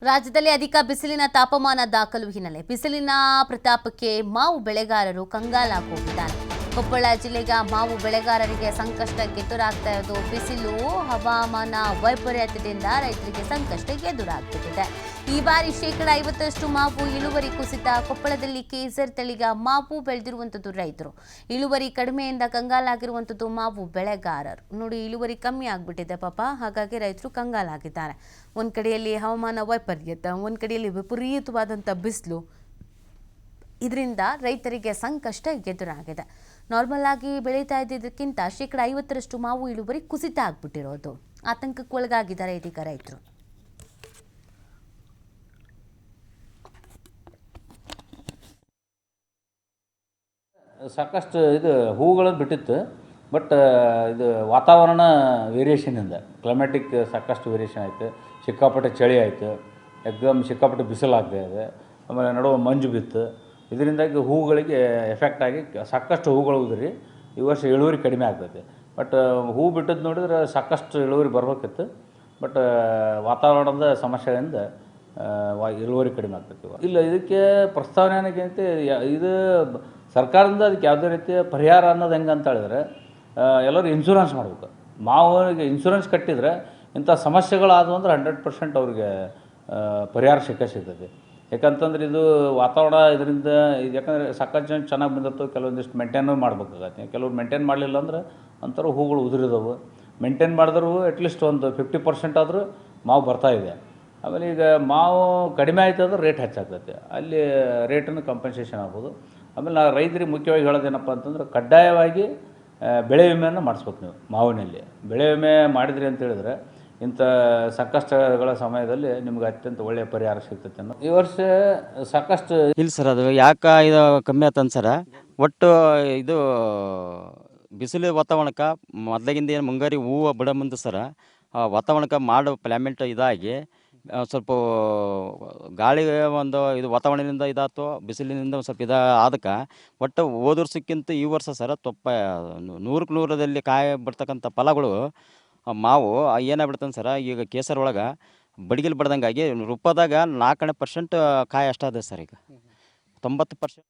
ರಾಜ್ಯದಲ್ಲಿ ಅಧಿಕ ಬಿಸಿಲಿನ ತಾಪಮಾನ ದಾಖಲು ಹಿನ್ನೆಲೆ ಬಿಸಿಲಿನ ಪ್ರತಾಪಕ್ಕೆ ಮಾವು ಬೆಳೆಗಾರರು ಕಂಗಾಲಾಗೋಗಿದ್ದಾರೆ. ಕೊಪ್ಪಳ ಜಿಲ್ಲೆಯ ಮಾವು ಬೆಳೆಗಾರರಿಗೆ ಸಂಕಷ್ಟಕ್ಕೆ ಎದುರಾಗ್ತಾ ಇರೋದು ಬಿಸಿಲು ಹವಾಮಾನ ವೈಪರೀತ್ಯದಿಂದ ರೈತರಿಗೆ ಸಂಕಷ್ಟ ಎದುರಾಗ್ತಿದೆ. ಈ ಬಾರಿ 50% ಮಾವು ಇಳುವರಿ ಕುಸಿತ. ಕೊಪ್ಪಳದಲ್ಲಿ ಕೇಸರ್ ತಳಿಯ ಮಾವು ಬೆಳೆದಿರುವಂಥದ್ದು ರೈತರು. ಇಳುವರಿ ಕಡಿಮೆಯಿಂದ ಕಂಗಾಲಾಗಿರುವಂಥದ್ದು ಮಾವು ಬೆಳೆಗಾರರು. ನೋಡಿ, ಇಳುವರಿ ಕಮ್ಮಿ ಆಗ್ಬಿಟ್ಟಿದೆ ಪಾಪ, ಹಾಗಾಗಿ ರೈತರು ಕಂಗಾಲಾಗಿದ್ದಾರೆ. ಒಂದು ಕಡೆಯಲ್ಲಿ ಹವಾಮಾನ ವೈಪರೀತ್ಯ, ಒಂದು ಕಡೆಯಲ್ಲಿ ವಿಪರೀತವಾದಂಥ ಬಿಸಿಲು, ಇದರಿಂದ ರೈತರಿಗೆ ಸಂಕಷ್ಟ ಎದುರಾಗಿದೆ. ನಾರ್ಮಲ್ ಆಗಿ ಬೆಳೀತಾ ಇದ್ದಿದ್ದಕ್ಕಿಂತ 50% ಮಾವು ಇಳುವರಿ ಕುಸಿತ ಆಗ್ಬಿಟ್ಟಿರೋದು. ಆತಂಕಕ್ಕೆ ಒಳಗಾಗಿದ್ದಾರೆ ಇದೀಗ ರೈತರು. ಸಾಕಷ್ಟು ಇದು ಹೂಗಳನ್ನು ಬಿಟ್ಟಿತ್ತು. ಬಟ್ ಇದು ವಾತಾವರಣ ವೇರಿಯೇಷನಿಂದ ಕ್ಲೈಮ್ಯಾಟಿಕ್ ಸಾಕಷ್ಟು ವೇರಿಯೇಷನ್ ಆಯಿತು. ಸಿಕ್ಕಾಪಟ್ಟೆ ಚಳಿ ಆಯಿತು, ಸಿಕ್ಕಾಪಟ್ಟೆ ಬಿಸಿಲಾಗ್ತಾ ಇದೆ, ಆಮೇಲೆ ನಡುವೆ ಮಂಜು ಬಿತ್ತು. ಇದರಿಂದಾಗಿ ಹೂಗಳಿಗೆ ಎಫೆಕ್ಟ್ ಆಗಿ ಸಾಕಷ್ಟು ಹೂಗಳು ಉದುರಿ ಈ ವರ್ಷ ಇಳುವರಿ ಕಡಿಮೆ ಆಗ್ತೈತೆ. ಬಟ್ ಹೂ ಬಿಟ್ಟದ್ದು ನೋಡಿದ್ರೆ ಸಾಕಷ್ಟು ಇಳುವರಿ ಬರ್ಬೇಕಿತ್ತು. ಬಟ್ ವಾತಾವರಣದ ಸಮಸ್ಯೆಗಳಿಂದ ಇಳುವರಿ ಕಡಿಮೆ ಆಗ್ತೈತಿ. ಇಲ್ಲ, ಇದಕ್ಕೆ ಪ್ರಸ್ತಾವನೆ ಏನಕ್ಕೆ ಇದು ಸರ್ಕಾರದಿಂದ ಅದಕ್ಕೆ ಯಾವುದೇ ರೀತಿಯ ಪರಿಹಾರ ಅನ್ನೋದು ಹೆಂಗೆ ಅಂತ ಹೇಳಿದ್ರೆ, ಎಲ್ಲರೂ ಇನ್ಶೂರೆನ್ಸ್ ಮಾಡಬೇಕು. ಮಾವಿಗೆ ಇನ್ಶೂರೆನ್ಸ್ ಕಟ್ಟಿದರೆ ಇಂಥ ಸಮಸ್ಯೆಗಳಾದವು ಅಂದ್ರೆ 100% ಅವ್ರಿಗೆ ಪರಿಹಾರ ಸಿಗ್ತೈತಿ. ಯಾಕಂತಂದ್ರೆ ಇದು ವಾತಾವರಣ ಇದರಿಂದ ಯಾಕಂದರೆ ಸಾಕಷ್ಟು ಜನ ಚೆನ್ನಾಗಿ ಬಂದಿತ್ತು, ಕೆಲವೊಂದಿಷ್ಟು ಮೇಂಟೈನು ಮಾಡ್ಬೇಕಾಗತ್ತೆ. ಕೆಲವ್ರು ಮೇಂಟೈನ್ ಮಾಡಲಿಲ್ಲ ಅಂದ್ರೆ ಅಂಥರ ಹೂಗಳು ಉದುರಿದವು. ಮೇಂಟೈನ್ ಮಾಡಿದ್ರು ಅಟ್ಲೀಸ್ಟ್ ಒಂದು 50% ಆದರೂ ಮಾವು ಬರ್ತಾಯಿದೆ. ಆಮೇಲೆ ಈಗ ಮಾವು ಕಡಿಮೆ ಆಯ್ತು ಅಂದ್ರೆ ರೇಟ್ ಹೆಚ್ಚಾಗ್ತೈತೆ, ಅಲ್ಲಿ ರೇಟನ್ನು ಕಂಪನ್ಸೇಷನ್ ಆಗ್ಬೋದು. ಆಮೇಲೆ ನಾವು ರೈತರಿಗೆ ಮುಖ್ಯವಾಗಿ ಹೇಳೋದೇನಪ್ಪ ಅಂತಂದ್ರೆ, ಕಡ್ಡಾಯವಾಗಿ ಬೆಳೆ ವಿಮೆಯನ್ನು ಮಾಡಿಸ್ಬೇಕು. ನೀವು ಮಾವಿನಲ್ಲಿ ಬೆಳೆ ವಿಮೆ ಮಾಡಿದ್ರಿ ಅಂತ ಹೇಳಿದ್ರೆ ಇಂಥ ಸಂಕಷ್ಟಗಳ ಸಮಯದಲ್ಲಿ ನಿಮ್ಗೆ ಅತ್ಯಂತ ಒಳ್ಳೆಯ ಪರಿಹಾರ ಸಿಗ್ತೈತೆ ಅನ್ನೋ. ಈ ವರ್ಷ ಸಾಕಷ್ಟು ಇಲ್ಲ ಸರ್, ಅದು ಯಾಕೆ ಇದು ಕಮ್ಮಿ ಆತಂತ ಸರ, ಒಟ್ಟು ಇದು ಬಿಸಿಲು ವಾತಾವರಣಕ್ಕೆ ಮೊದಲಾಗಿಂದ ಏನು ಮುಂಗಾರಿ ಹೂವು ಬಿಡೋ ಮುಂದೆ ಸರ, ವಾತಾವರಣಕ್ಕೆ ಮಾಡೋ ಕ್ಲೈಮೇಟ್ ಇದಾಗಿ ಸ್ವಲ್ಪ ಗಾಳಿ ಒಂದು ಇದು ವಾತಾವರಣದಿಂದ ಇದಾಯ್ತು, ಬಿಸಿಲಿನಿಂದ ಒಂದು ಸ್ವಲ್ಪ ಅದಕ್ಕೆ ಒಟ್ಟು ಹೋದ ವರ್ಷಕ್ಕಿಂತ ಈ ವರ್ಷ ಸರ 100ಕ್ಕೆ 100ರಲ್ಲಿ ಕಾಯಿ ಬಿಡ್ತಕ್ಕಂಥ ಫಲಗಳು ಮಾವು ಏನಾಗ್ಬಿಡ್ತಾನೆ ಸರ, ಈಗ ಕೇಸರ್ ಒಳಗೆ ಬಡಿಗಿಲ್ ಬಡ್ದಂಗಾಗಿ ರೂಪದಾಗ 4% ಕಾಯಿ ಅಷ್ಟಾದ ಸರ್. ಈಗ 90%